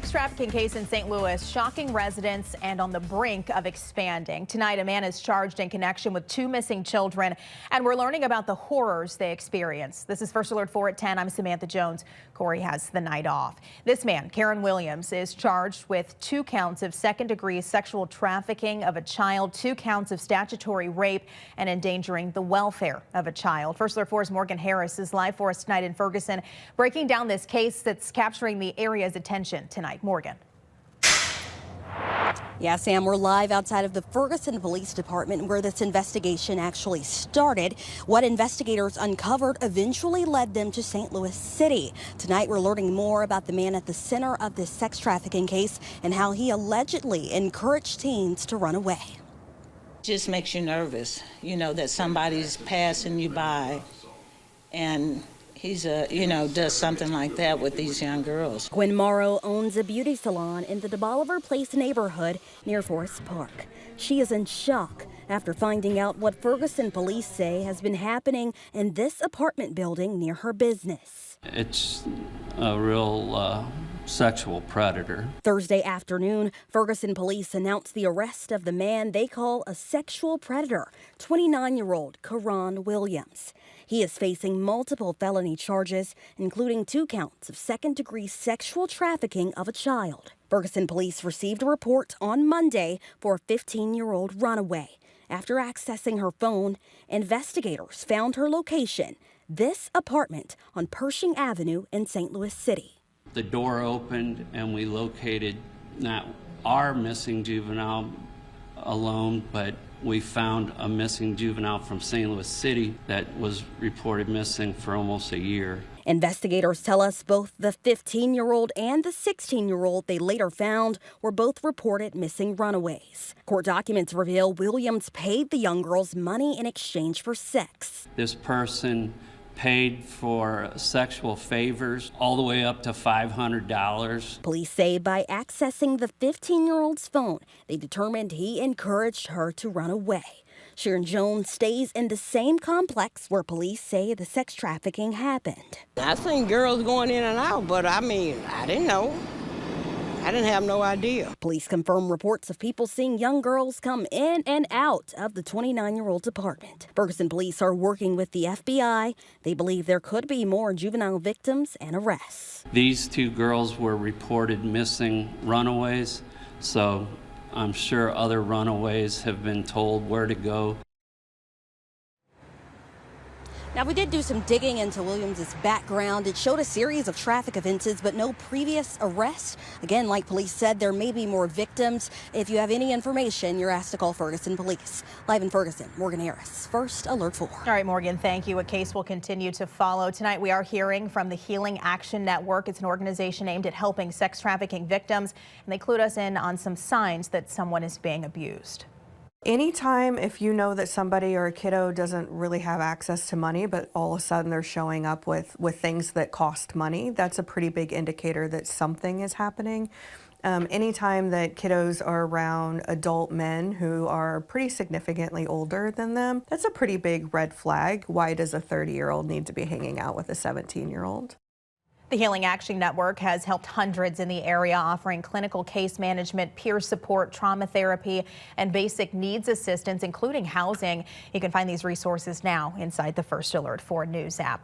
sex trafficking case in St. Louis shocking residents and on the brink of expanding. Tonight, a man is charged in connection with two missing children, and we're learning about the horrors they experienced. This is First Alert 4 at 10. I'm Samantha Jones. Corey has the night off. This man, Karen Williams, is charged with 2 counts of second-degree sexual trafficking of a child, 2 counts of statutory rape, and endangering the welfare of a child. First Alert 4's Morgan Harris is live for us tonight in Ferguson, breaking down this case that's capturing the area's attention tonight. Morgan. Yeah, Sam, we're live outside of the Ferguson Police Department where this investigation actually started. What investigators uncovered eventually led them to St. Louis City. Tonight, we're learning more about the man at the center of this sex trafficking case and how he allegedly encouraged teens to run away. Just makes you nervous, you know, that somebody's passing you by and he's does something like that with these young girls. Gwen Morrow owns a beauty salon in the DeBoliver Place neighborhood near Forest Park. She is in shock after finding out what Ferguson police say has been happening in this apartment building near her business. It's a real sexual predator. Thursday afternoon, Ferguson police announced the arrest of the man they call a sexual predator, 29-year-old Karen Williams. He is facing multiple felony charges, including 2 counts of second-degree sexual trafficking of a child. Ferguson police received a report on Monday for a 15-year-old runaway. After accessing her phone, investigators found her location, this apartment on Pershing Avenue in St. Louis City. The door opened and we located not our missing juvenile alone, but we found a missing juvenile from St. Louis City that was reported missing for almost a year. Investigators tell us both the 15-year-old and the 16-year-old they later found were both reported missing runaways. Court documents reveal Williams paid the young girls money in exchange for sex. This person paid for sexual favors all the way up to $500. Police say by accessing the 15-year-old's phone, they determined he encouraged her to run away. Sharon Jones stays in the same complex where police say the sex trafficking happened. I seen girls going in and out, but I didn't know. I didn't have no idea. Police confirm reports of people seeing young girls come in and out of the 29-year-old's apartment. Ferguson police are working with the FBI. They believe there could be more juvenile victims and arrests. These 2 girls were reported missing runaways, so I'm sure other runaways have been told where to go. Now, we did do some digging into Williams' background. It showed a series of traffic offenses, but no previous arrests. Again, like police said, there may be more victims. If you have any information, you're asked to call Ferguson Police. Live in Ferguson, Morgan Harris, First Alert 4. All right, Morgan, thank you. A case will continue to follow. Tonight, we are hearing from the Healing Action Network. It's an organization aimed at helping sex trafficking victims, and they clued us in on some signs that someone is being abused. Anytime if you know that somebody or a kiddo doesn't really have access to money, but all of a sudden they're showing up with things that cost money, that's a pretty big indicator that something is happening. Anytime that kiddos are around adult men who are pretty significantly older than them, that's a pretty big red flag. Why does a 30-year-old need to be hanging out with a 17-year-old? The Healing Action Network has helped hundreds in the area, offering clinical case management, peer support, trauma therapy, and basic needs assistance, including housing. You can find these resources now inside the First Alert 4 News app.